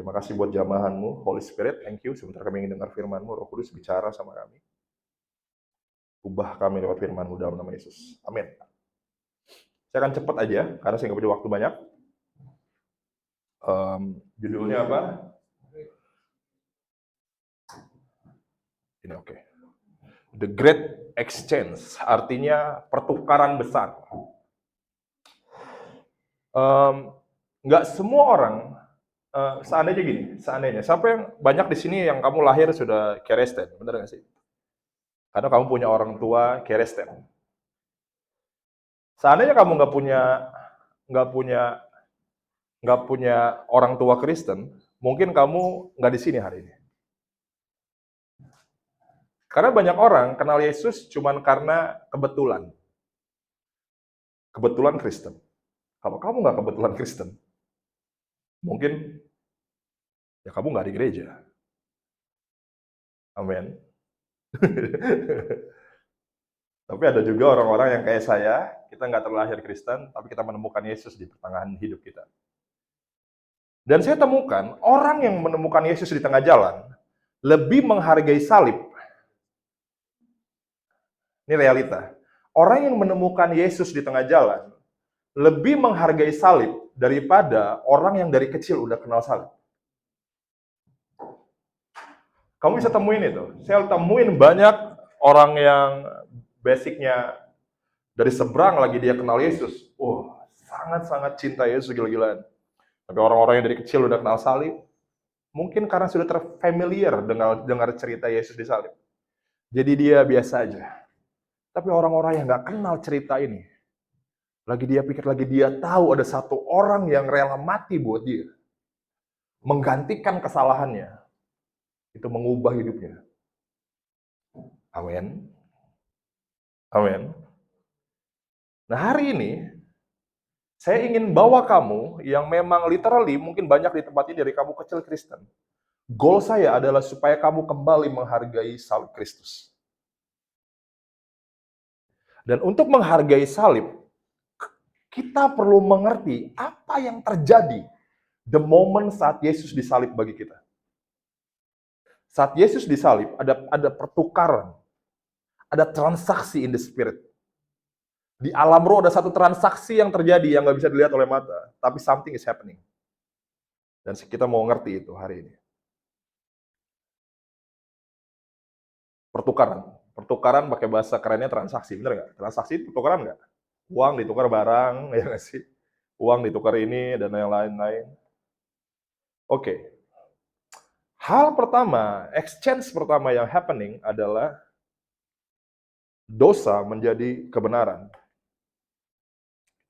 Terima kasih buat jamahanmu, Holy Spirit, thank you. Sebentar kami ingin dengar firman-Mu, Roh Kudus bicara sama kami. Ubah kami lewat firman-Mu dalam nama Yesus. Amin. Saya akan cepat aja, karena saya nggak punya waktu banyak. Judulnya apa? Ini oke. The Great Exchange, artinya pertukaran besar. Nggak semua orang, seandainya gini, siapa yang banyak di sini yang kamu lahir sudah Kristen, benar nggak sih? Karena kamu punya orang tua Kristen. Seandainya kamu nggak punya orang tua Kristen, mungkin kamu nggak di sini hari ini. Karena banyak orang kenal Yesus cuman karena kebetulan. Kebetulan Kristen. Kalau kamu nggak kebetulan Kristen, mungkin ya kamu nggak di gereja. Amin. Tapi ada juga orang-orang yang kayak saya, kita nggak terlahir Kristen, tapi kita menemukan Yesus di pertengahan hidup kita. Dan saya temukan, orang yang menemukan Yesus di tengah jalan, lebih menghargai salib. Ini realita. Orang yang menemukan Yesus di tengah jalan, lebih menghargai salib daripada orang yang dari kecil udah kenal salib. Kamu bisa temuin itu. Saya temuin banyak orang yang basicnya dari seberang lagi dia kenal Yesus. Sangat-sangat cinta Yesus gila-gilaan. Tapi orang-orang yang dari kecil udah kenal salib, mungkin karena sudah terfamiliar dengar cerita Yesus di salib. Jadi dia biasa aja. Tapi orang-orang yang nggak kenal cerita ini, lagi dia tahu ada satu orang yang rela mati buat dia. Menggantikan kesalahannya. Itu mengubah hidupnya. Amin. Amin. Nah hari ini, saya ingin bawa kamu yang memang literally mungkin banyak di tempat ini dari kamu kecil Kristen. Goal saya adalah supaya kamu kembali menghargai salib Kristus. Dan untuk menghargai salib, kita perlu mengerti apa yang terjadi the moment saat Yesus disalib bagi kita. Saat Yesus disalib, ada pertukaran, ada transaksi in the spirit. Di alam roh ada satu transaksi yang terjadi yang nggak bisa dilihat oleh mata, tapi something is happening. Dan kita mau ngerti itu hari ini. Pertukaran pakai bahasa kerennya transaksi, bener nggak? Transaksi pertukaran nggak? Uang ditukar barang, ya nggak sih? Uang ditukar ini dan yang lain-lain. Oke. Hal pertama, exchange pertama yang happening adalah dosa menjadi kebenaran.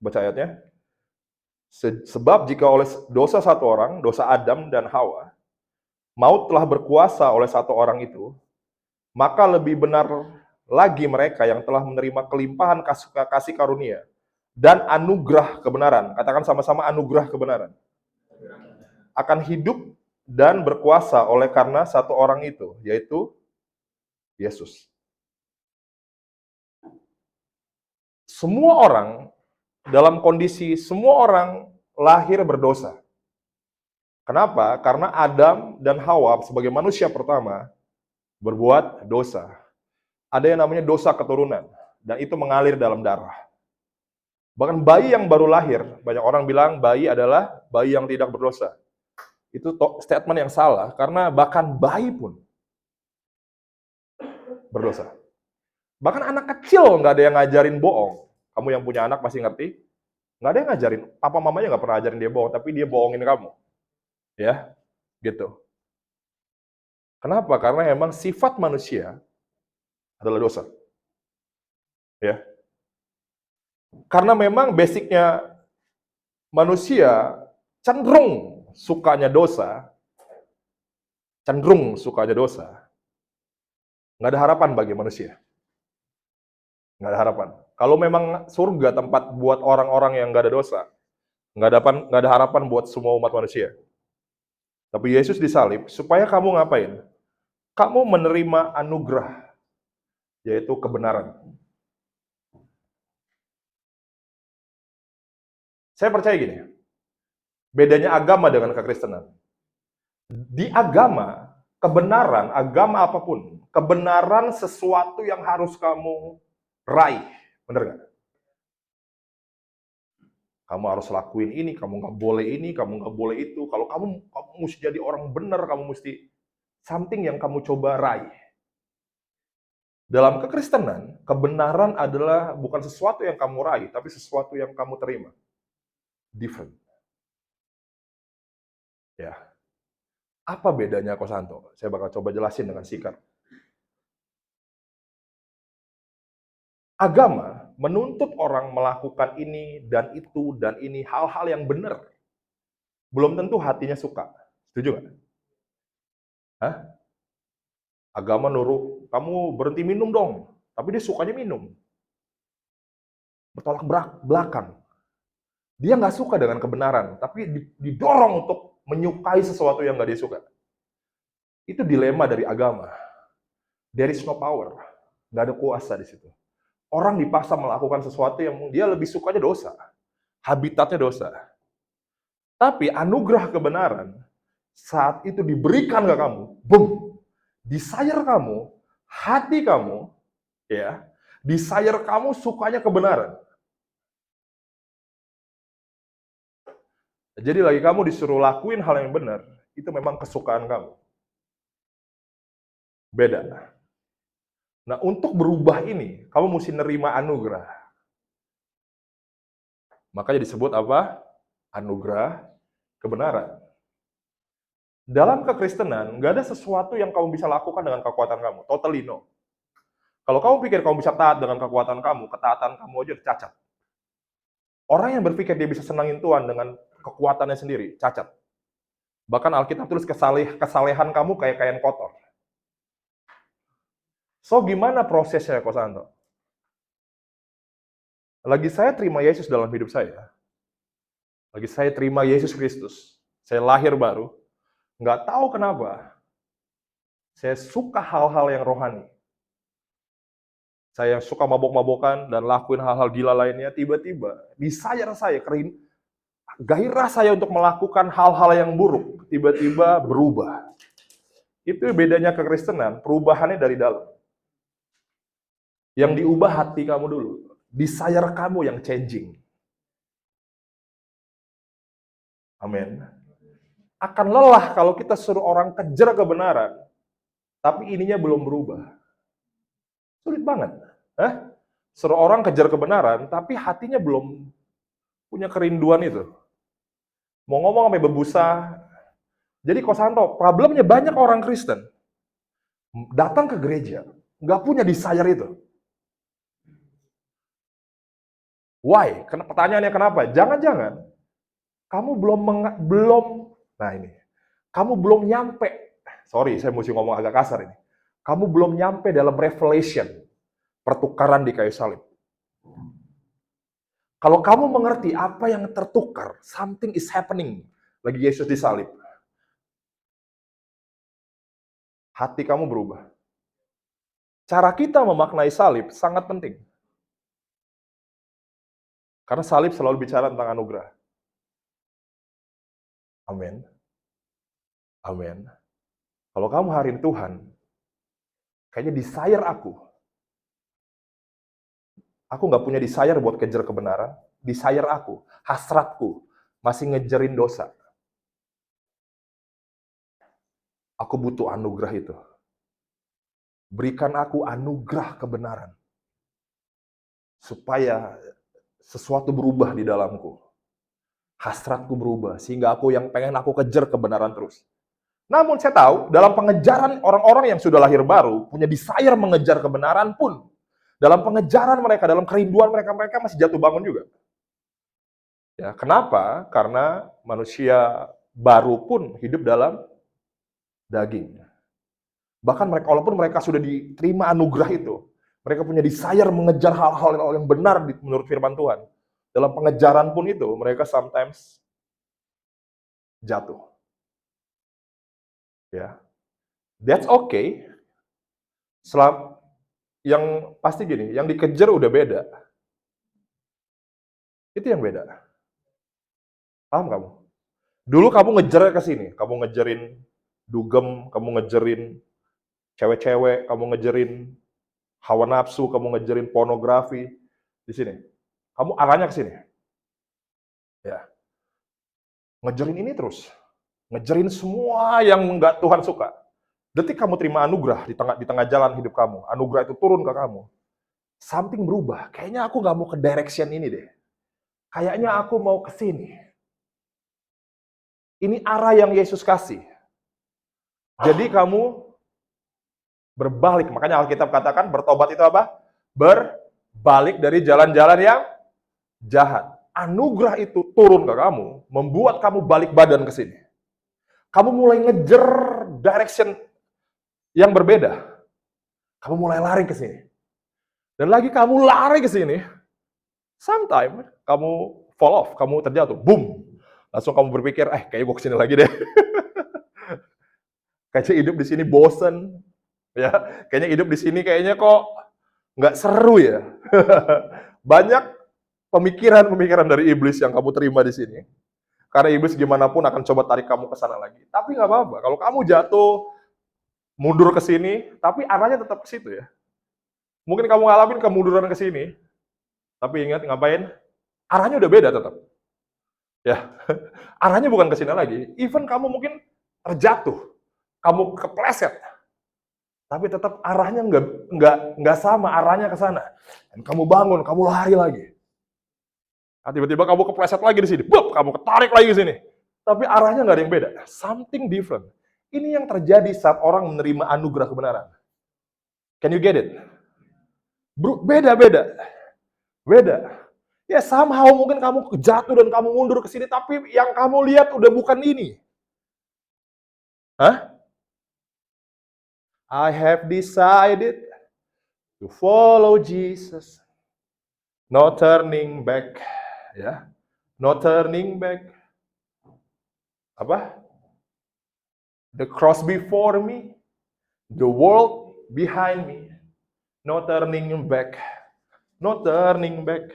Baca ayatnya. Sebab jika oleh dosa satu orang, dosa Adam dan Hawa, maut telah berkuasa oleh satu orang itu, maka lebih benar lagi mereka yang telah menerima kelimpahan kasih karunia dan anugerah kebenaran. Katakan sama-sama anugerah kebenaran. Akan hidup dan berkuasa oleh karena satu orang itu, yaitu Yesus. Semua orang dalam kondisi semua orang lahir berdosa. Kenapa? Karena Adam dan Hawa sebagai manusia pertama berbuat dosa. Ada yang namanya dosa keturunan dan itu mengalir dalam darah. Bahkan bayi yang baru lahir, banyak orang bilang bayi adalah bayi yang tidak berdosa. Itu statement yang salah karena bahkan bayi pun berdosa. Bahkan anak kecil nggak ada yang ngajarin bohong. Kamu yang punya anak pasti ngerti. Nggak ada yang ngajarin. Papa mamanya nggak pernah ajarin dia bohong, tapi dia bohongin kamu. Ya, gitu. Kenapa? Karena memang sifat manusia adalah dosa. Ya. Karena memang basicnya manusia cenderung sukanya dosa. Nggak ada harapan bagi manusia. Nggak ada harapan. Kalau memang surga tempat buat orang-orang yang nggak ada dosa, nggak ada harapan buat semua umat manusia. Tapi Yesus disalib supaya kamu ngapain? Kamu menerima anugerah, yaitu kebenaran. Saya percaya gini, bedanya agama dengan kekristenan. Di agama, kebenaran, agama apapun, kebenaran sesuatu yang harus kamu raih. Bener nggak? Kamu harus lakuin ini, kamu nggak boleh ini, kamu nggak boleh itu. Kalau kamu mesti jadi orang benar, kamu mesti something yang kamu coba raih. Dalam kekristenan, kebenaran adalah bukan sesuatu yang kamu raih, tapi sesuatu yang kamu terima. Different. Ya. Apa bedanya Kosanto? Saya bakal coba jelasin dengan singkat. Agama menuntut orang melakukan ini dan itu dan ini, hal-hal yang benar. Belum tentu hatinya suka. Setuju nggak? Hah? Agama nurut, kamu berhenti minum dong. Tapi dia sukanya minum. Bertolak belakang. Dia nggak suka dengan kebenaran, tapi didorong untuk menyukai sesuatu yang nggak dia suka. Itu dilema dari agama. There is no power. Nggak ada kuasa di situ. Orang dipaksa melakukan sesuatu yang dia lebih sukanya dosa. Habitatnya dosa. Tapi anugerah kebenaran, saat itu diberikan ke kamu, boom, desire kamu, hati kamu, ya, desire kamu sukanya kebenaran. Jadi lagi kamu disuruh lakuin hal yang benar, itu memang kesukaan kamu. Beda. Nah, untuk berubah ini, kamu mesti nerima anugerah. Makanya disebut apa? Anugerah kebenaran. Dalam kekristenan, nggak ada sesuatu yang kamu bisa lakukan dengan kekuatan kamu. Totally no. Kalau kamu pikir kamu bisa taat dengan kekuatan kamu, ketaatan kamu aja cacat. Orang yang berpikir dia bisa senangin Tuhan dengan kekuatannya sendiri, cacat. Bahkan Alkitab tulis kesalehan kamu kayak kain kotor. So, gimana prosesnya, Kosanto? Lagi saya terima Yesus dalam hidup saya. Lagi saya terima Yesus Kristus. Saya lahir baru. Nggak tahu kenapa. Saya suka hal-hal yang rohani. Saya suka mabok-mabokan dan lakuin hal-hal gila lainnya. Tiba-tiba, desire saya, gairah saya untuk melakukan hal-hal yang buruk. Tiba-tiba berubah. Itu bedanya kekristenan, perubahannya dari dalam. Yang diubah hati kamu dulu. Desire kamu yang changing. Amin. Akan lelah kalau kita suruh orang kejar kebenaran, tapi ininya belum berubah. Sulit banget. Suruh orang kejar kebenaran, tapi hatinya belum punya kerinduan itu. Mau ngomong sampai berbusa. Jadi Kosanto, problemnya banyak orang Kristen datang ke gereja, nggak punya desire itu. Why? Pertanyaannya kenapa? Jangan-jangan kamu kamu belum nyampe. Sorry, saya mesti ngomong agak kasar ini. Kamu belum nyampe dalam revelation, pertukaran di kayu salib. Kalau kamu mengerti apa yang tertukar, something is happening lagi Yesus disalib. Hati kamu berubah. Cara kita memaknai salib sangat penting. Karena salib selalu bicara tentang anugerah. Amin. Amin. Kalau kamu hari ini Tuhan, kayaknya desire aku nggak punya desire buat kejar kebenaran. Desire aku, hasratku, masih ngejarin dosa. Aku butuh anugerah itu. Berikan aku anugerah kebenaran. Supaya sesuatu berubah di dalamku. Hasratku berubah, sehingga aku yang pengen aku kejar kebenaran terus. Namun saya tahu, dalam pengejaran orang-orang yang sudah lahir baru, punya desire mengejar kebenaran pun, dalam pengejaran mereka, dalam kerinduan mereka, mereka masih jatuh bangun juga. Ya, kenapa? Karena manusia baru pun hidup dalam daging. Bahkan mereka, walaupun mereka sudah diterima anugerah itu, mereka punya desire mengejar hal-hal yang benar menurut firman Tuhan. Dalam pengejaran pun itu, mereka sometimes jatuh. Ya, that's okay. Yang pasti gini, yang dikejar udah beda. Itu yang beda. Paham kamu? Dulu kamu ngejar ke sini, kamu ngejarin dugem, kamu ngejerin cewek-cewek, kamu ngejerin hawa nafsu, kamu ngejerin pornografi di sini. Kamu arahnya ke sini. Ya. Ngejerin ini terus. Ngejerin semua yang nggak Tuhan suka. Detik kamu terima anugerah di tengah jalan hidup kamu, anugerah itu turun ke kamu. Something berubah. Kayaknya aku nggak mau ke direction ini deh. Kayaknya aku mau ke sini. Ini arah yang Yesus kasih. Jadi kamu berbalik. Makanya Alkitab katakan bertobat itu apa? Berbalik dari jalan-jalan yang jahat. Anugerah itu turun ke kamu, membuat kamu balik badan ke sini. Kamu mulai ngejer direction yang berbeda. Kamu mulai lari ke sini. Dan lagi kamu lari ke sini, sometimes kamu fall off, kamu terjatuh, boom. Langsung kamu berpikir, kayaknya gue kesini lagi deh. Kayaknya hidup di sini bosen, ya. Kayaknya hidup di sini kayaknya kok nggak seru ya. Banyak pemikiran-pemikiran dari iblis yang kamu terima di sini. Karena iblis gimana pun akan coba tarik kamu ke sana lagi. Tapi nggak apa-apa. Kalau kamu jatuh, mundur ke sini, tapi arahnya tetap ke situ ya. Mungkin kamu ngalamin kemunduran ke sini, tapi ingat ngapain? Arahnya udah beda tetap. Ya, arahnya bukan ke sini lagi. Even kamu mungkin terjatuh, kamu kepleset, tapi tetap arahnya nggak sama, arahnya ke sana. Dan kamu bangun, kamu lari lagi. Nah, tiba-tiba kamu kepleset lagi di sini, kamu ketarik lagi ke sini. Tapi arahnya nggak ada yang beda. Something different. Ini yang terjadi saat orang menerima anugerah kebenaran. Can you get it? Beda. Ya somehow mungkin kamu jatuh dan kamu mundur ke sini, tapi yang kamu lihat udah bukan ini. Hah? I have decided to follow Jesus. No turning back. Ya. No turning back. Apa? The cross before me. The world behind me. No turning back. No turning back.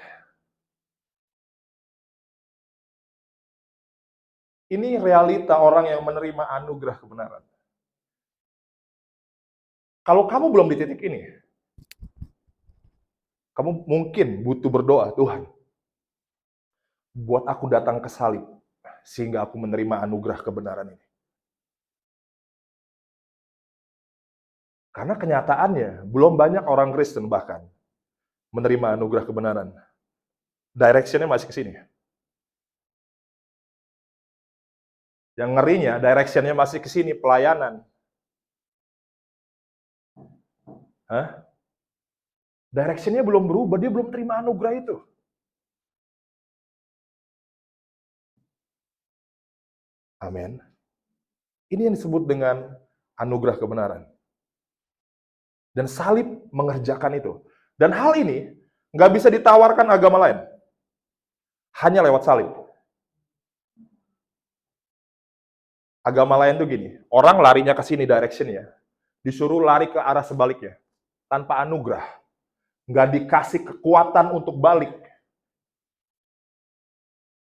Ini realita orang yang menerima anugerah kebenaran. Kalau kamu belum di titik ini, kamu mungkin butuh berdoa, Tuhan, buat aku datang ke salib, sehingga aku menerima anugerah kebenaran ini. Karena kenyataannya, belum banyak orang Kristen bahkan menerima anugerah kebenaran. Direction-nya masih ke sini. Yang ngerinya, direction-nya masih ke sini, pelayanan. Hah? Direction-nya belum berubah, dia belum terima anugerah itu. Amin. Ini yang disebut dengan anugerah kebenaran. Dan salib mengerjakan itu. Dan hal ini nggak bisa ditawarkan agama lain. Hanya lewat salib. Agama lain tuh gini, orang larinya ke sini direction-nya, disuruh lari ke arah sebaliknya, tanpa anugerah. Nggak dikasih kekuatan untuk balik.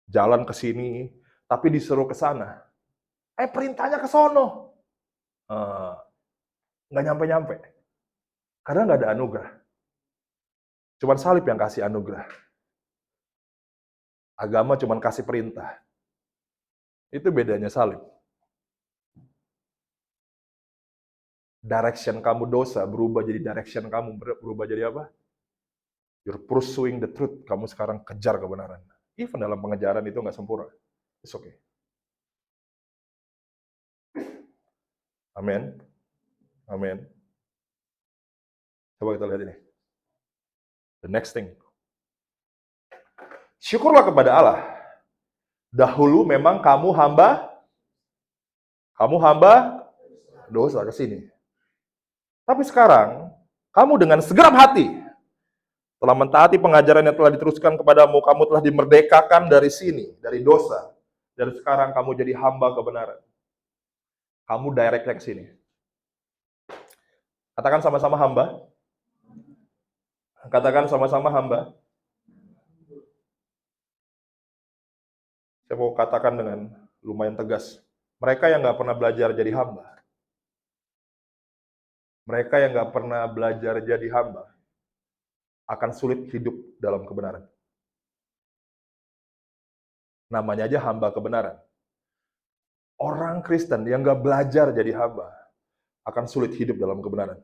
Jalan ke sini, tapi disuruh ke sana. Perintahnya ke sono. Nggak nyampe-nyampe. Karena nggak ada anugerah. Cuman salib yang kasih anugerah. Agama cuman kasih perintah. Itu bedanya salib. Direction kamu dosa berubah jadi direction kamu berubah jadi apa? You're pursuing the truth. Kamu sekarang kejar kebenaran. Even dalam pengejaran itu nggak sempurna. It's okay. Amin. Amin. Coba kita lihat ini. The next thing. Syukurlah kepada Allah. Dahulu memang kamu hamba dosa ke sini. Tapi sekarang, kamu dengan segenap hati telah mentaati pengajaran yang telah diteruskan kepadamu, kamu telah dimerdekakan dari sini, dari dosa. Dan sekarang kamu jadi hamba kebenaran. Kamu directnya ke sini. Katakan sama-sama hamba. Katakan sama-sama hamba. Saya mau katakan dengan lumayan tegas. Mereka yang nggak pernah belajar jadi hamba, Mereka yang nggak pernah belajar jadi hamba akan sulit hidup dalam kebenaran. Namanya aja hamba kebenaran. Orang Kristen yang nggak belajar jadi hamba akan sulit hidup dalam kebenaran.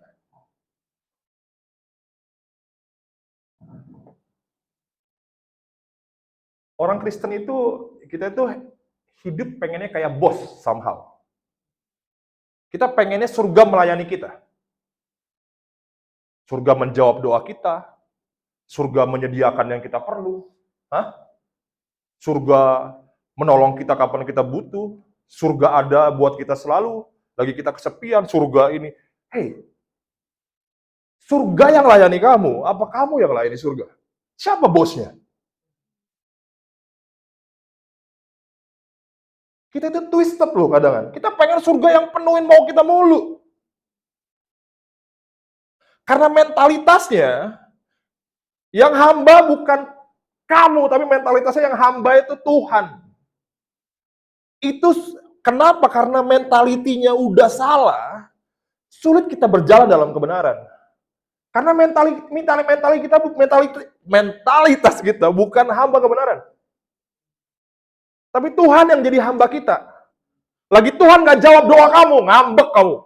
Orang Kristen itu, kita itu hidup pengennya kayak bos somehow. Kita pengennya surga melayani kita. Surga menjawab doa kita. Surga menyediakan yang kita perlu. Hah? Surga menolong kita kapan kita butuh. Surga ada buat kita selalu. Lagi kita kesepian, surga ini. Hey, surga yang layani kamu, apa kamu yang layani surga? Siapa bosnya? Kita itu twisted loh kadang. Kita pengen surga yang penuhin mau kita mulu. Karena mentalitasnya, yang hamba bukan kamu, tapi mentalitasnya yang hamba itu Tuhan. Itu kenapa? Karena mentalitinya udah salah, sulit kita berjalan dalam kebenaran. Karena mentalitas kita bukan hamba kebenaran. Tapi Tuhan yang jadi hamba kita. Lagi Tuhan gak jawab doa kamu, ngambek kamu.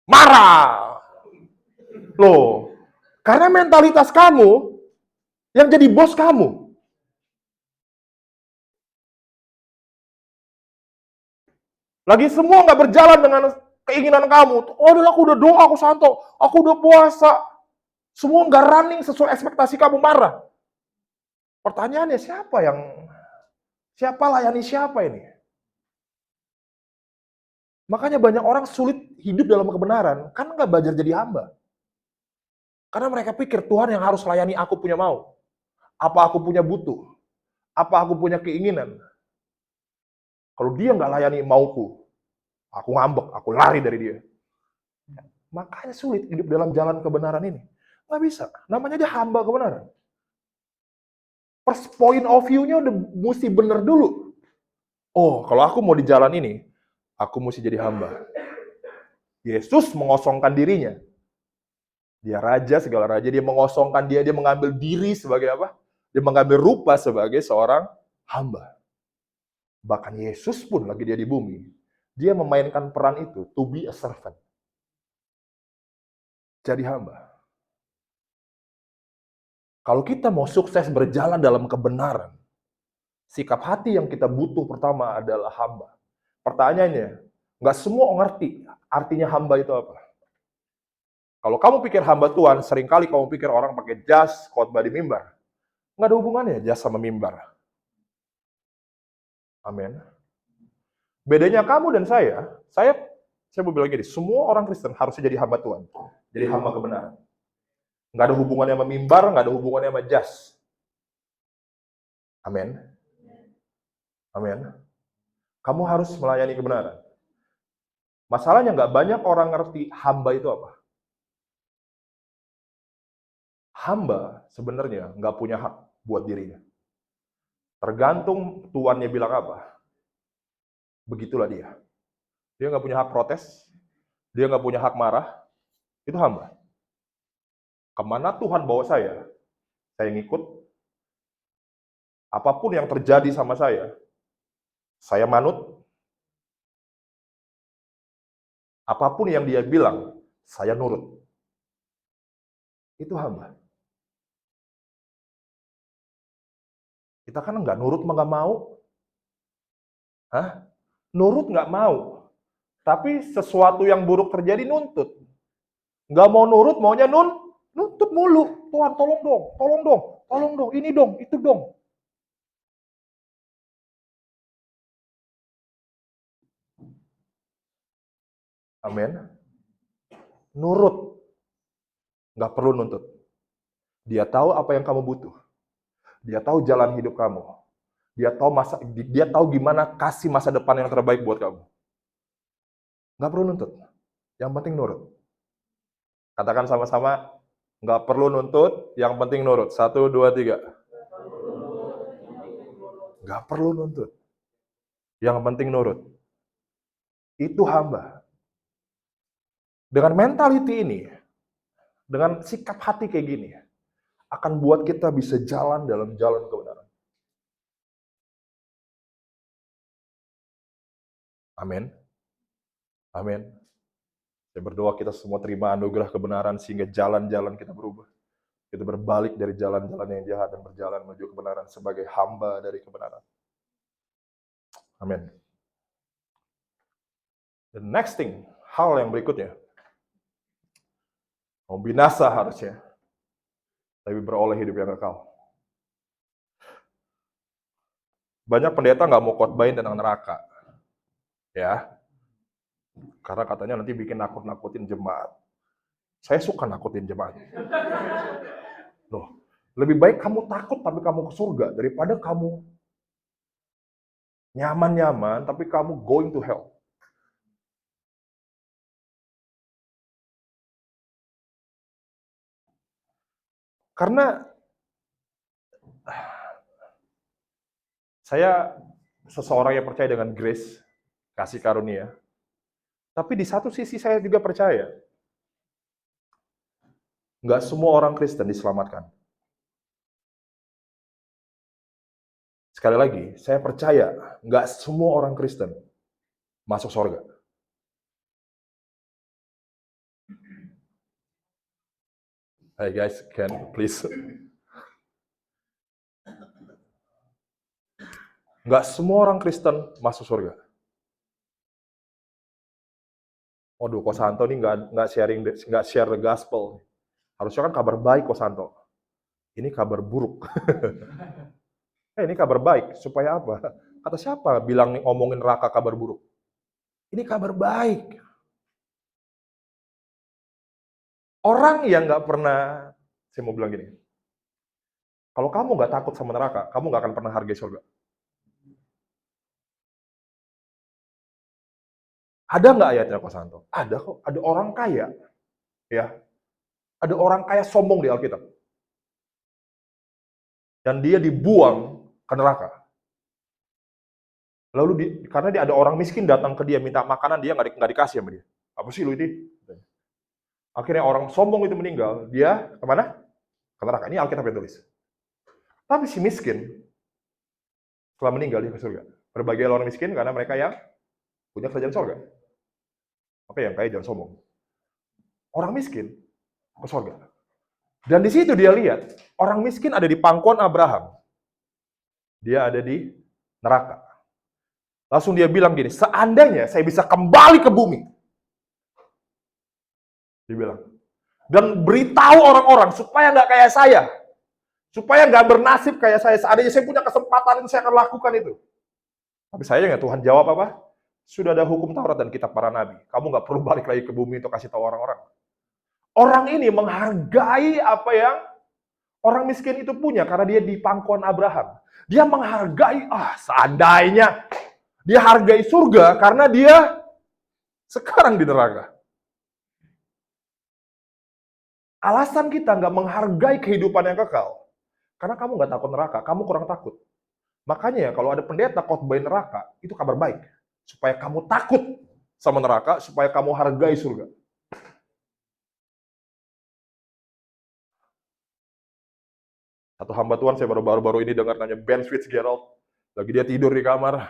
Marah. Loh, karena mentalitas kamu yang jadi bos kamu. Lagi semua nggak berjalan dengan keinginan kamu. Oh, aku udah doa, aku santo, aku udah puasa. Semua nggak running sesuai ekspektasi kamu, marah. Pertanyaannya siapa layani siapa ini? Makanya banyak orang sulit hidup dalam kebenaran, kan nggak belajar jadi hamba. Karena mereka pikir Tuhan yang harus layani aku punya mau. Apa aku punya butuh? Apa aku punya keinginan? Kalau dia nggak layani mauku, aku ngambek, aku lari dari dia. Makanya sulit hidup dalam jalan kebenaran ini. Nggak bisa. Namanya dia hamba kebenaran. First point of view-nya udah mesti bener dulu. Oh, kalau aku mau di jalan ini, aku mesti jadi hamba. Yesus mengosongkan dirinya. Dia raja, segala raja. Dia mengosongkan dia mengambil diri sebagai apa? Dia mengambil rupa sebagai seorang hamba. Bahkan Yesus pun lagi dia di bumi, dia memainkan peran itu, to be a servant. Jadi hamba. Kalau kita mau sukses berjalan dalam kebenaran, sikap hati yang kita butuh pertama adalah hamba. Pertanyaannya, nggak semua ngerti artinya hamba itu apa. Kalau kamu pikir hamba Tuhan, seringkali kamu pikir orang pakai jas, khotbah di mimbar. Nggak ada hubungannya jas sama mimbar. Amin. Bedanya kamu dan saya mau bilang gini, semua orang Kristen harusnya jadi hamba Tuhan. Jadi hamba kebenaran. Nggak ada hubungannya sama mimbar, nggak ada hubungannya sama jas. Amin. Amin. Kamu harus melayani kebenaran. Masalahnya nggak banyak orang ngerti hamba itu apa. Hamba sebenarnya nggak punya hak buat dirinya. Tergantung tuannya bilang apa. Begitulah dia. Dia nggak punya hak protes, dia nggak punya hak marah, itu hamba. Kemana Tuhan bawa saya ngikut. Apapun yang terjadi sama saya manut. Apapun yang dia bilang, saya nurut. Itu hamba. Kita kan nggak nurut mah nggak mau. Hah? Nurut nggak mau. Tapi sesuatu yang buruk terjadi nuntut. Nggak mau nurut, maunya nuntut mulu. Tuhan tolong dong, tolong dong, ini dong, itu dong. Amin. Nurut. Nggak perlu nuntut. Dia tahu apa yang kamu butuh. Dia tahu jalan hidup kamu. Dia tahu gimana kasih masa depan yang terbaik buat kamu. Nggak perlu nuntut. Yang penting nurut. Katakan sama-sama, nggak perlu nuntut, yang penting nurut. 1, 2, 3. Nggak perlu nuntut. Yang penting nurut. Itu hamba. Dengan mentality ini, dengan sikap hati kayak gini, akan buat kita bisa jalan dalam jalan kebenaran. Amin. Amin. Saya berdoa kita semua terima anugerah kebenaran sehingga jalan-jalan kita berubah. Kita berbalik dari jalan-jalan yang jahat dan berjalan menuju kebenaran sebagai hamba dari kebenaran. Amin. The next thing, hal yang berikutnya. Mau binasa harusnya, tapi beroleh hidup yang kekal. Banyak pendeta nggak mau khotbahin tentang neraka. Ya, karena katanya nanti bikin nakut-nakutin jemaat. Saya suka nakutin jemaat. Loh, lebih baik kamu takut tapi kamu ke surga daripada kamu nyaman-nyaman tapi kamu going to hell. Karena saya seseorang yang percaya dengan grace, kasih karunia. Tapi di satu sisi saya juga percaya, nggak semua orang Kristen diselamatkan. Sekali lagi, saya percaya nggak semua orang Kristen masuk surga. Hey guys, can please? Nggak semua orang Kristen masuk surga. Waduh, Kosanto ini nggak share the gospel. Harusnya kan kabar baik Kosanto. Ini kabar buruk. Ini kabar baik. Supaya apa? Kata siapa bilang ngomongin neraka kabar buruk? Ini kabar baik. Orang yang nggak pernah, saya mau bilang gini, kalau kamu nggak takut sama neraka, kamu nggak akan pernah hargai surga. Ada nggak ayatnya Kosanto? Ada kok. Ada orang kaya, ya. Ada orang kaya sombong di Alkitab. Dan dia dibuang ke neraka. Lalu karena dia ada orang miskin datang ke dia minta makanan, dia nggak dikasih sama dia. Apa sih lu ini? Akhirnya orang sombong itu meninggal, dia kemana? Ke neraka. Ini Alkitab yang tulis. Tapi si miskin setelah meninggal dia ke surga. Berbagai orang miskin karena mereka yang punya kerajaan surga. Oke, yang kaya jangan sombong. Orang miskin ke surga. Dan di situ dia lihat orang miskin ada di pangkuan Abraham. Dia ada di neraka. Langsung dia bilang gini, seandainya saya bisa kembali ke bumi. Dia bilang. Dan beritahu orang-orang supaya nggak kayak saya. Supaya nggak bernasib kayak saya. Seandainya saya punya kesempatan itu, saya akan lakukan itu. Tapi sayangnya Tuhan jawab apa? Sudah ada hukum Taurat dan kitab para nabi. Kamu nggak perlu balik lagi ke bumi untuk kasih tahu orang-orang. Orang ini menghargai apa yang orang miskin itu punya karena dia di pangkuan Abraham. Dia menghargai, seandainya dia hargai surga karena dia sekarang di neraka. Alasan kita nggak menghargai kehidupan yang kekal, karena kamu nggak takut neraka, kamu kurang takut. Makanya kalau ada pendeta khotbahin neraka, itu kabar baik. Supaya kamu takut sama neraka, supaya kamu hargai surga. Satu hamba Tuhan, saya baru-baru ini dengar nanya Ben Fitzgerald, lagi dia tidur di kamar,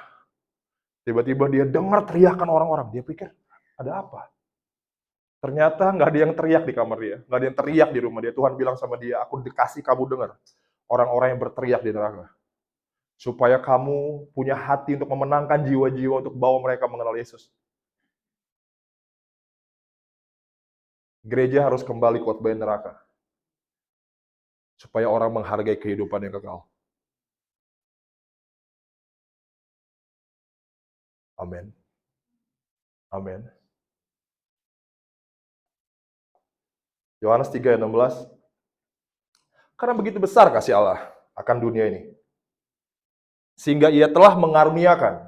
tiba-tiba dia dengar teriakan orang-orang. Dia pikir, ada apa? Ternyata nggak ada yang teriak di kamar dia, nggak ada yang teriak di rumah dia. Tuhan bilang sama dia, aku dikasih kamu dengar orang-orang yang berteriak di neraka. Supaya kamu punya hati untuk memenangkan jiwa-jiwa untuk bawa mereka mengenal Yesus. Gereja harus kembali khotbahin neraka. Supaya orang menghargai kehidupan yang kekal. Amin. Amin. Yohanes 3 ayat 16. Karena begitu besar kasih Allah akan dunia ini. Sehingga ia telah mengaruniakan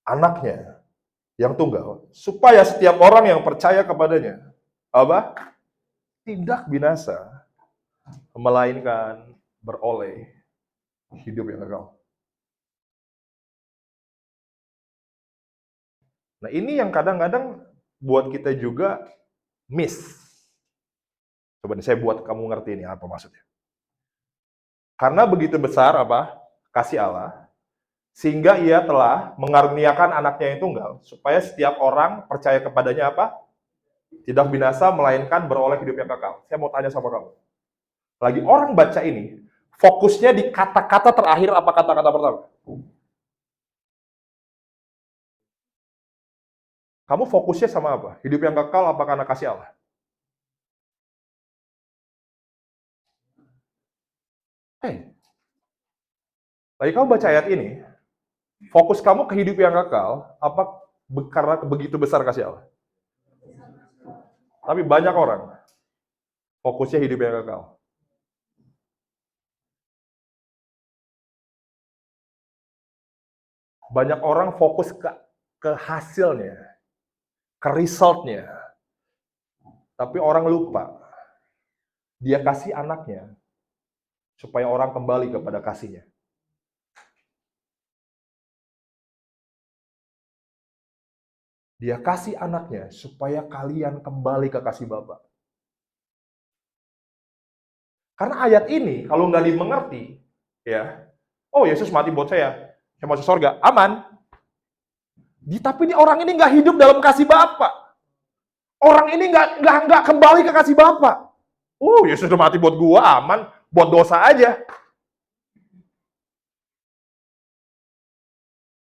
anaknya yang tunggal. Supaya setiap orang yang percaya kepadanya, tidak binasa, melainkan beroleh hidup yang kekal. Nah ini yang kadang-kadang buat kita juga miss. Coba nih saya buat kamu ngerti ini apa maksudnya. Karena begitu besar apa? Kasih Allah, sehingga ia telah mengaruniakan anaknya yang tunggal, supaya setiap orang percaya kepadanya apa? Tidak binasa, melainkan beroleh hidup yang kekal. Saya mau tanya sama kamu. Lagi orang baca ini, fokusnya di kata-kata terakhir apa kata-kata pertama? Kamu fokusnya sama apa? Hidup yang kekal apa karena kasih Allah? Hey, lagi kamu baca ayat ini, fokus kamu ke hidup yang kekal apa karena begitu besar kasih Allah? Tapi banyak orang fokusnya hidup yang kekal. Banyak orang fokus ke hasilnya, ke resultnya. Tapi orang lupa, dia kasih anaknya supaya orang kembali kepada kasihnya. Dia kasih anaknya supaya kalian kembali ke kasih Bapa. Karena ayat ini, kalau nggak dimengerti, ya, oh Yesus mati buat saya masuk surga, aman. Tapi orang ini nggak hidup dalam kasih Bapa. Orang ini nggak kembali ke kasih Bapa. Oh, Yesus udah mati buat gua, aman. Buat dosa aja.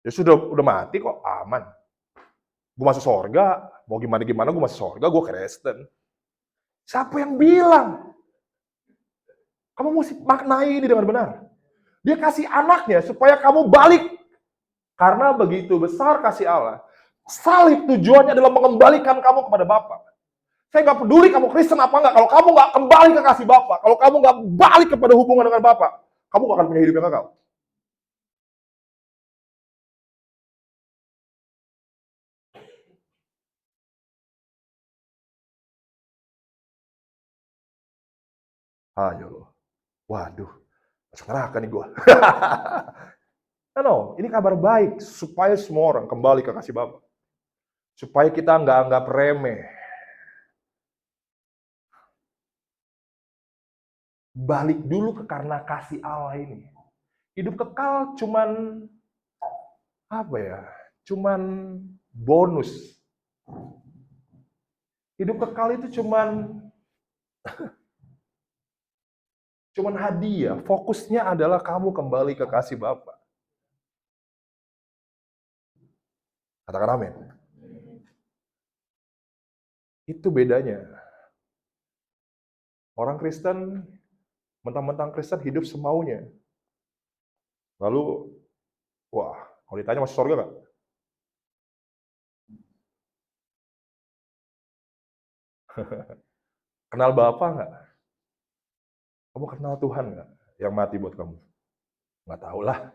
Yesus udah mati kok, aman. Gua masuk surga, mau gimana gua masuk surga, gua Kristen. Siapa yang bilang? Kamu mesti maknai ini dengan benar. Dia kasih anaknya supaya kamu balik. Karena begitu besar kasih Allah. Salib tujuannya adalah mengembalikan kamu kepada Bapa. Saya nggak peduli kamu Kristen apa enggak. Kalau kamu nggak kembali ke kasih Bapa, kalau kamu nggak balik kepada hubungan dengan Bapa, kamu nggak akan punya hidup yang kekal. Ayo, waduh, masuk neraka nih gua. No, ini kabar baik supaya semua orang kembali ke kasih Bapa. Supaya kita nggak anggap remeh. Balik dulu ke karena kasih Allah ini. Hidup kekal cuman apa ya? Cuman bonus. Hidup kekal itu cuman hadiah. Fokusnya adalah kamu kembali ke kasih Bapa. Katakan amin. Itu bedanya. Orang Kristen, mentang-mentang Kristen hidup semaunya. Lalu, wah, kalau ditanya masuk surga nggak? Kenal Bapa nggak? Kamu kenal Tuhan nggak? Yang mati buat kamu? Nggak tahu lah.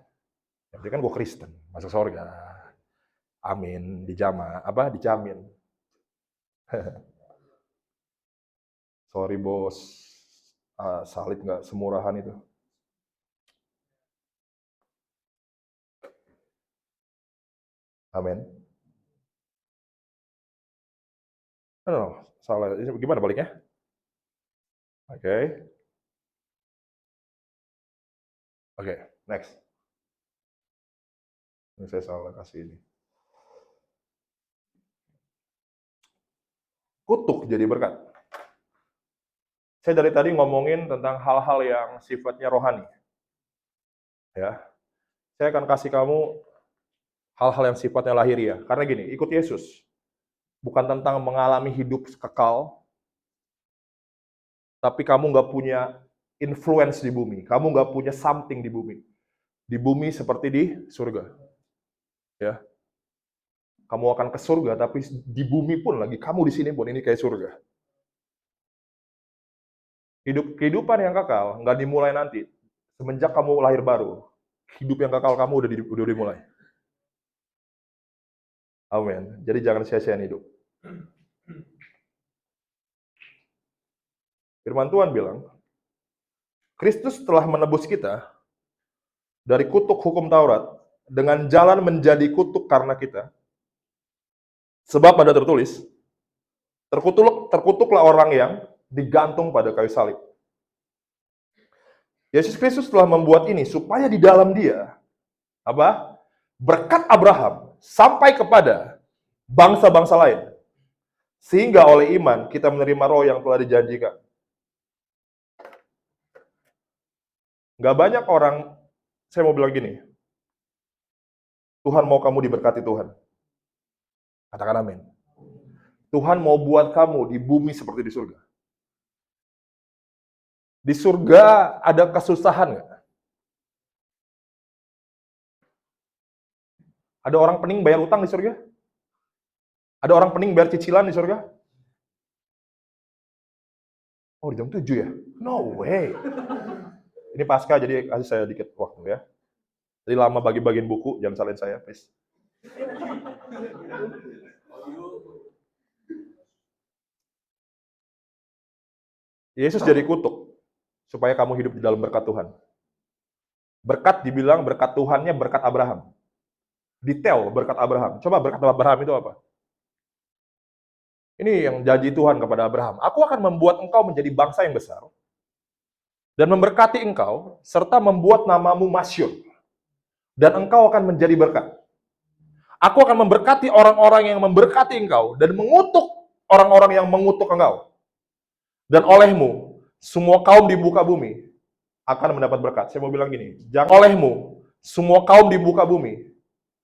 Yang penting kan gue Kristen, masuk surga. Amin, dijamin. Sorry bos, salib nggak semurahan itu. Amin. No, salah. Gimana baliknya? Oke. Oke, next. Ini saya salah kasih ini. Kutuk jadi berkat. Saya dari tadi ngomongin tentang hal-hal yang sifatnya rohani. Ya. Saya akan kasih kamu hal-hal yang sifatnya lahiriah. Karena gini, ikut Yesus bukan tentang mengalami hidup kekal, tapi kamu nggak punya influence di bumi. Kamu nggak punya something di bumi. Di bumi seperti di surga. Ya. Kamu akan ke surga, tapi di bumi pun lagi, kamu di sini pun ini kayak surga. Kehidupan yang kekal nggak dimulai nanti. Semenjak kamu lahir baru, hidup yang kekal kamu udah dimulai. Amin. Jadi jangan sia-siain hidup. Firman Tuhan bilang, Kristus telah menebus kita dari kutuk hukum Taurat dengan jalan menjadi kutuk karena kita. Sebab ada tertulis, Terkutuklah orang yang digantung pada kayu salib. Yesus Kristus telah membuat ini supaya di dalam Dia apa? Berkat Abraham sampai kepada bangsa-bangsa lain. Sehingga oleh iman kita menerima roh yang telah dijanjikan. Gak banyak orang, saya mau bilang gini, Tuhan mau kamu diberkati Tuhan. Katakan amin. Tuhan mau buat kamu di bumi seperti di surga. Di surga ada kesusahan nggak? Ada orang pening bayar utang di surga? Ada orang pening bayar cicilan di surga? Oh, di jam 7 ya? No way. Ini pasca, jadi kasih saya dikit waktu ya. Jadi lama bagi-bagiin buku, jangan salahin saya, please. Yesus jadi kutuk supaya kamu hidup di dalam berkat Tuhan. Berkat dibilang berkat Tuhannya berkat Abraham. Detail berkat Abraham. Coba berkat Abraham itu apa? Ini yang janji Tuhan kepada Abraham. Aku akan membuat engkau menjadi bangsa yang besar dan memberkati engkau serta membuat namamu masyhur. Dan engkau akan menjadi berkat. Aku akan memberkati orang-orang yang memberkati engkau dan mengutuk orang-orang yang mengutuk engkau. Dan olehmu, semua kaum di muka bumi akan mendapat berkat. Saya mau bilang gini, jangan olehmu, semua kaum di muka bumi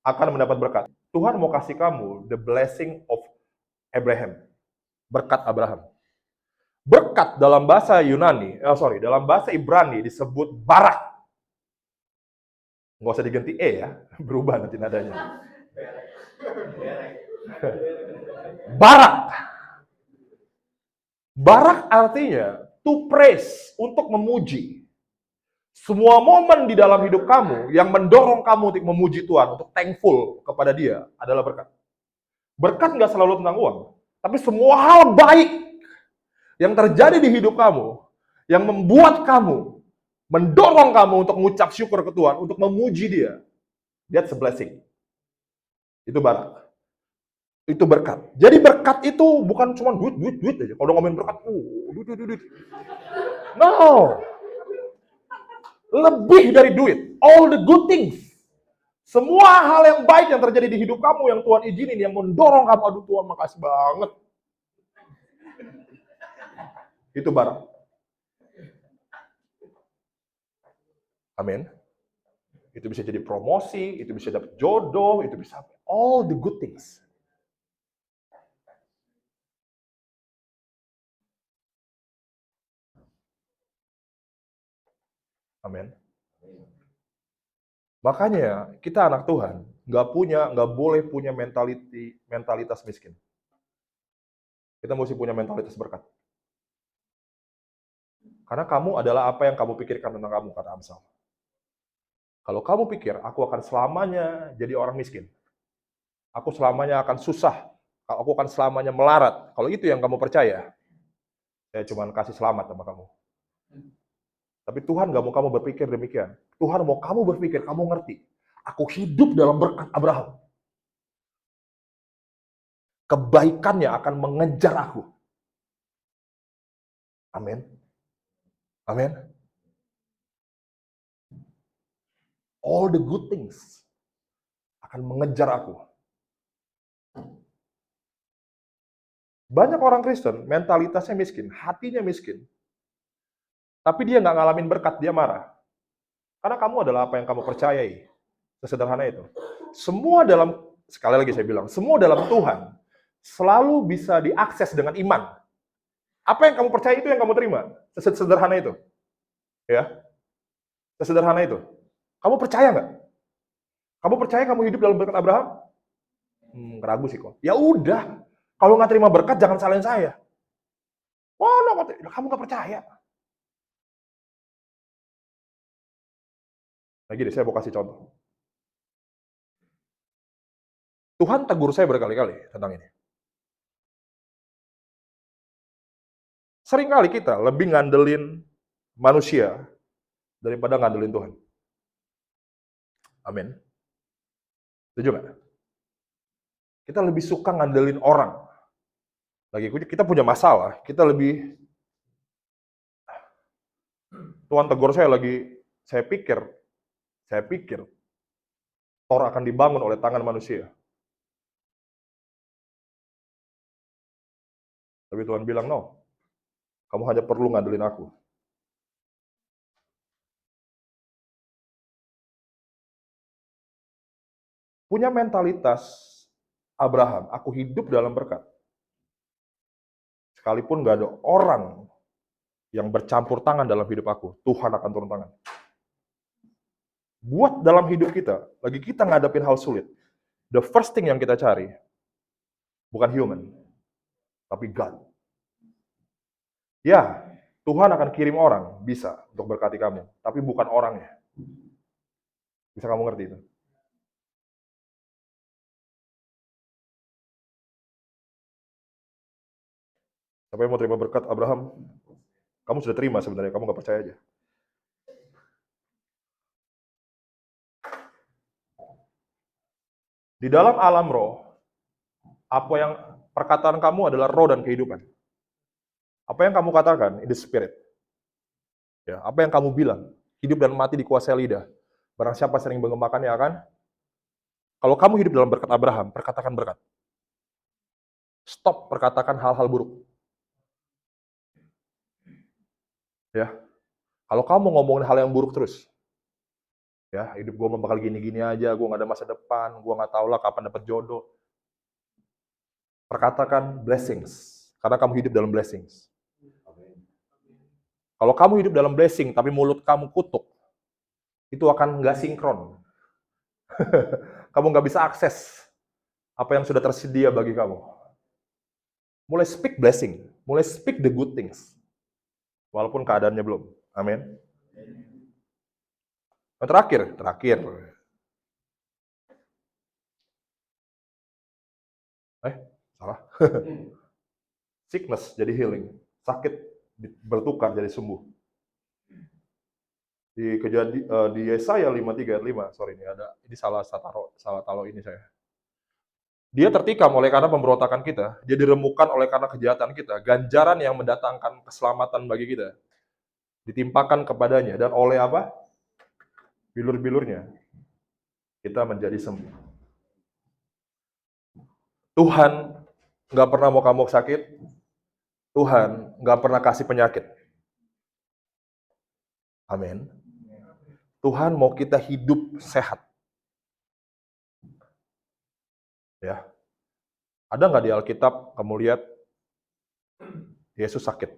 akan mendapat berkat. Tuhan mau kasih kamu the blessing of Abraham. Berkat Abraham. Berkat dalam bahasa dalam bahasa Ibrani disebut barak. Nggak usah diganti ya, berubah nanti nadanya. Barak. Barak artinya to praise, untuk memuji. Semua momen di dalam hidup kamu yang mendorong kamu untuk memuji Tuhan, untuk thankful kepada Dia adalah berkat. Berkat nggak selalu tentang uang, tapi semua hal baik yang terjadi di hidup kamu, yang membuat kamu, mendorong kamu untuk mengucap syukur ke Tuhan, untuk memuji Dia. That's a blessing. Itu barak. Itu berkat. Jadi berkat itu bukan cuma duit aja. Kalau ngomongin berkat, duit. No. Lebih dari duit. All the good things. Semua hal yang baik yang terjadi di hidup kamu, yang Tuhan izinin, yang mendorong kamu, aduh Tuhan makasih banget. Itu barak. Amin. Itu bisa jadi promosi, itu bisa dapat jodoh, itu bisa all the good things. Amin. Makanya kita anak Tuhan nggak boleh punya mentalitas miskin. Kita mesti punya mentalitas berkat. Karena kamu adalah apa yang kamu pikirkan tentang kamu, kata Amsal. Kalau kamu pikir, aku akan selamanya jadi orang miskin. Aku selamanya akan susah. Aku akan selamanya melarat. Kalau itu yang kamu percaya, saya cuma kasih selamat sama kamu. Tapi Tuhan gak mau kamu berpikir demikian. Tuhan mau kamu berpikir, kamu ngerti. Aku hidup dalam berkat Abraham. Kebaikannya akan mengejar aku. Amin. Amin. All the good things akan mengejar aku. Banyak orang Kristen, mentalitasnya miskin, hatinya miskin. Tapi dia nggak ngalamin berkat, dia marah. Karena kamu adalah apa yang kamu percayai. Sesederhana itu. Semua dalam, sekali lagi saya bilang, semua dalam Tuhan selalu bisa diakses dengan iman. Apa yang kamu percaya itu yang kamu terima. Sesederhana itu. Ya. Sesederhana itu. Kamu percaya nggak? Kamu percaya kamu hidup dalam berkat Abraham? Ragu sih kok. Ya udah. Kalau nggak terima berkat, jangan salahin saya. Oh, no, kamu nggak percaya. Nah gini, saya mau kasih contoh. Tuhan tegur saya berkali-kali tentang ini. Seringkali kita lebih ngandelin manusia daripada ngandelin Tuhan. Amin. Setuju nggak? Kita lebih suka ngandelin orang Lagi kita punya masalah, kita lebih, Tuhan tegur saya pikir Thor akan dibangun oleh tangan manusia. Tapi Tuhan bilang, no, kamu hanya perlu ngandelin aku. Punya mentalitas Abraham, aku hidup dalam berkat. Sekalipun gak ada orang yang bercampur tangan dalam hidup aku, Tuhan akan turun tangan. Buat dalam hidup kita, lagi kita ngadepin hal sulit, the first thing yang kita cari, bukan human, tapi God. Ya, Tuhan akan kirim orang, bisa, untuk berkati kamu, tapi bukan orangnya. Bisa kamu ngerti itu? Siapa yang mau terima berkat Abraham? Kamu sudah terima sebenarnya, kamu gak percaya aja. Di dalam alam roh, apa yang perkataan kamu adalah roh dan kehidupan. Apa yang kamu katakan, it is spirit. Ya, apa yang kamu bilang, hidup dan mati dikuasai lidah. Barang siapa sering mengemakannya akan. Kalau kamu hidup dalam berkat Abraham, perkatakan berkat. Stop perkatakan hal-hal buruk. Ya, kalau kamu ngomongin hal yang buruk terus, ya hidup gue bakal gini-gini aja, gue gak ada masa depan, gue gak tahu lah kapan dapat jodoh. Perkatakan blessings, karena kamu hidup dalam blessings. Kalau kamu hidup dalam blessing, tapi mulut kamu kutuk, itu akan nggak sinkron. Kamu nggak bisa akses apa yang sudah tersedia bagi kamu. Mulai speak blessing, mulai speak the good things, walaupun keadaannya belum. Amin. Yang terakhir. Salah. Sickness jadi healing, sakit bertukar jadi sembuh. Di Yesaya 53 ayat 5, sorry ini salah taruh ini saya. Dia tertikam oleh karena pemberontakan kita, dia diremukkan oleh karena kejahatan kita, ganjaran yang mendatangkan keselamatan bagi kita ditimpakan kepadanya, dan oleh apa? Bilur-bilurnya kita menjadi sembuh. Tuhan nggak pernah mau kamu sakit, Tuhan nggak pernah kasih penyakit. Amin. Tuhan mau kita hidup sehat. Ya. Ada nggak di Alkitab kamu lihat Yesus sakit?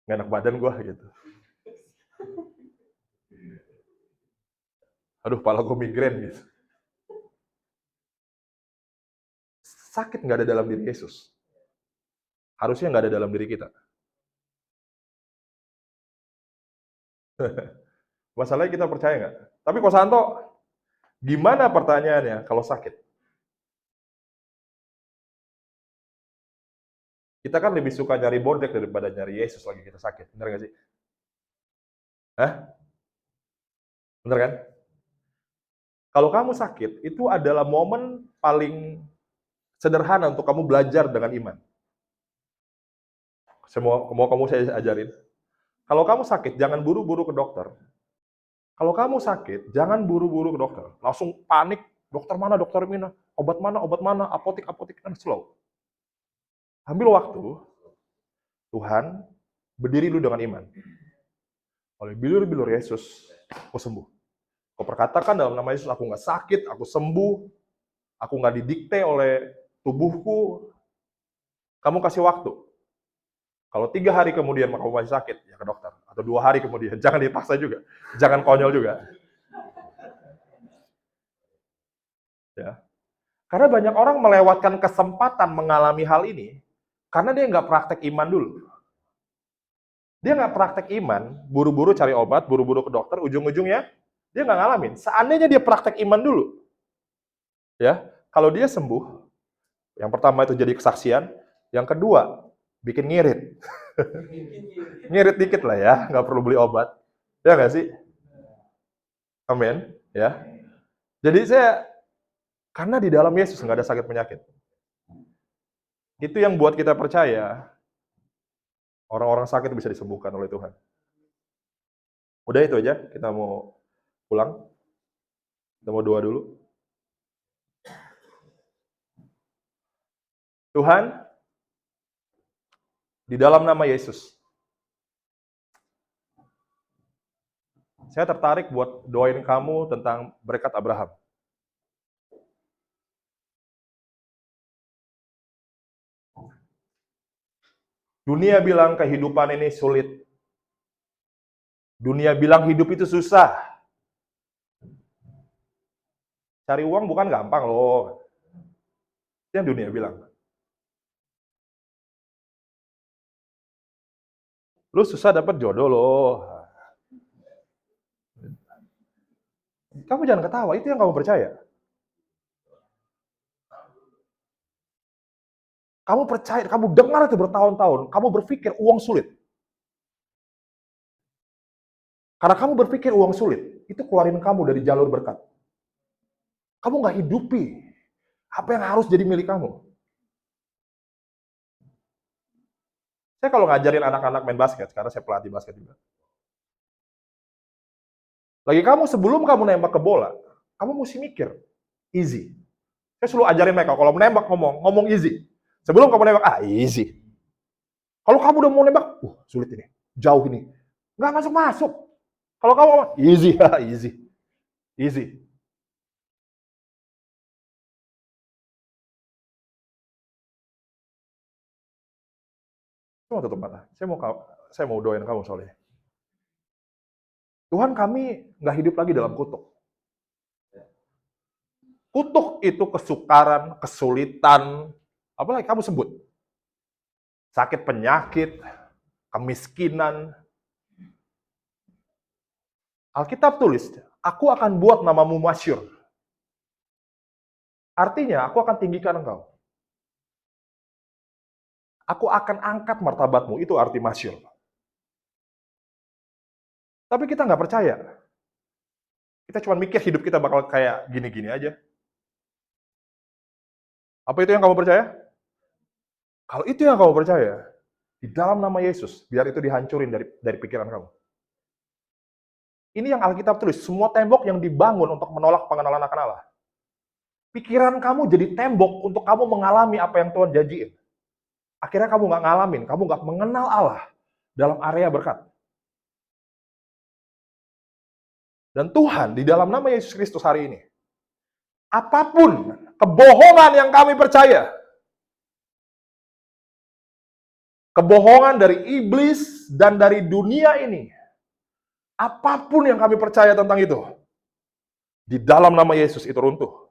Nggak enak badan gue gitu. Aduh, kepala gue migrain gitu. Sakit nggak ada dalam diri Yesus. Harusnya nggak ada dalam diri kita. Masalahnya kita percaya nggak? Tapi Ko Santo, gimana pertanyaannya kalau sakit? Kita kan lebih suka nyari bondek daripada nyari Yesus lagi kita sakit. Bener nggak sih? Hah? Bener kan? Kalau kamu sakit, itu adalah momen paling sederhana untuk kamu belajar dengan iman. Mau kamu saya ajarin. Kalau kamu sakit, jangan buru-buru ke dokter. Kalau kamu sakit, jangan buru-buru ke dokter. Langsung panik, dokter mana, obat mana, apotik, kan slow. Ambil waktu, Tuhan, berdiri dulu dengan iman. Oleh bilur-bilur Yesus, aku sembuh. Kau perkatakan dalam nama Yesus, aku nggak sakit, aku sembuh, aku nggak didikte oleh tubuhku. Kamu kasih waktu. Kalau 3 hari kemudian kamu masih sakit, ya ke dokter. Atau 2 hari kemudian, jangan dipaksa juga. Jangan konyol juga. Ya. Karena banyak orang melewatkan kesempatan mengalami hal ini, karena dia nggak praktek iman dulu. Dia nggak praktek iman, buru-buru cari obat, buru-buru ke dokter, ujung-ujungnya dia nggak ngalamin. Seandainya dia praktek iman dulu, ya, kalau dia sembuh, yang pertama itu jadi kesaksian, yang kedua bikin ngirit. Ngirit dikit lah ya, nggak perlu beli obat. Ya nggak sih? Amin. Ya. Jadi Karena di dalam Yesus nggak ada sakit penyakit. Itu yang buat kita percaya orang-orang sakit bisa disembuhkan oleh Tuhan. Udah itu aja, kita mau pulang. Kita mau doa dulu. Tuhan, di dalam nama Yesus, saya tertarik buat doain kamu tentang berkat Abraham. Dunia bilang kehidupan ini sulit. Dunia bilang hidup itu susah. Cari uang bukan gampang loh. Itu yang dunia bilang. Lu susah dapat jodoh loh. Kamu jangan ketawa, itu yang kamu percaya. Kamu percaya, kamu dengar itu bertahun-tahun, kamu berpikir uang sulit. Karena kamu berpikir uang sulit, itu keluarin kamu dari jalur berkat. Kamu nggak hidupi apa yang harus jadi milik kamu. Saya kalau ngajarin anak-anak main basket, karena saya pelatih basket juga. Lagi kamu sebelum kamu nembak ke bola, kamu mesti mikir, easy. Saya selalu ajarin mereka, kalau menembak ngomong easy. Sebelum kamu nembak, easy. Kalau kamu udah mau nembak, sulit ini, jauh ini. Nggak masuk-masuk. Kalau kamu, easy, easy. Easy. Saya mau tutup mata. Saya mau doain kamu soalnya. Tuhan, kami nggak hidup lagi dalam kutuk. Kutuk itu kesukaran, kesulitan, apalagi kamu sebut. Sakit penyakit, kemiskinan. Alkitab tulis, aku akan buat namamu masyhur. Artinya, aku akan tinggikan engkau. Aku akan angkat martabatmu, itu arti masyhur. Tapi kita nggak percaya. Kita cuma mikir hidup kita bakal kayak gini-gini aja. Apa itu yang kamu percaya? Kalau itu yang kamu percaya, di dalam nama Yesus, biar itu dihancurin dari pikiran kamu. Ini yang Alkitab tulis, semua tembok yang dibangun untuk menolak pengenalan akan Allah. Pikiran kamu jadi tembok untuk kamu mengalami apa yang Tuhan janjiin. Akhirnya kamu nggak ngalamin, kamu nggak mengenal Allah dalam area berkat. Dan Tuhan, di dalam nama Yesus Kristus hari ini, apapun kebohongan yang kami percaya, kebohongan dari iblis dan dari dunia ini, apapun yang kami percaya tentang itu, di dalam nama Yesus itu runtuh.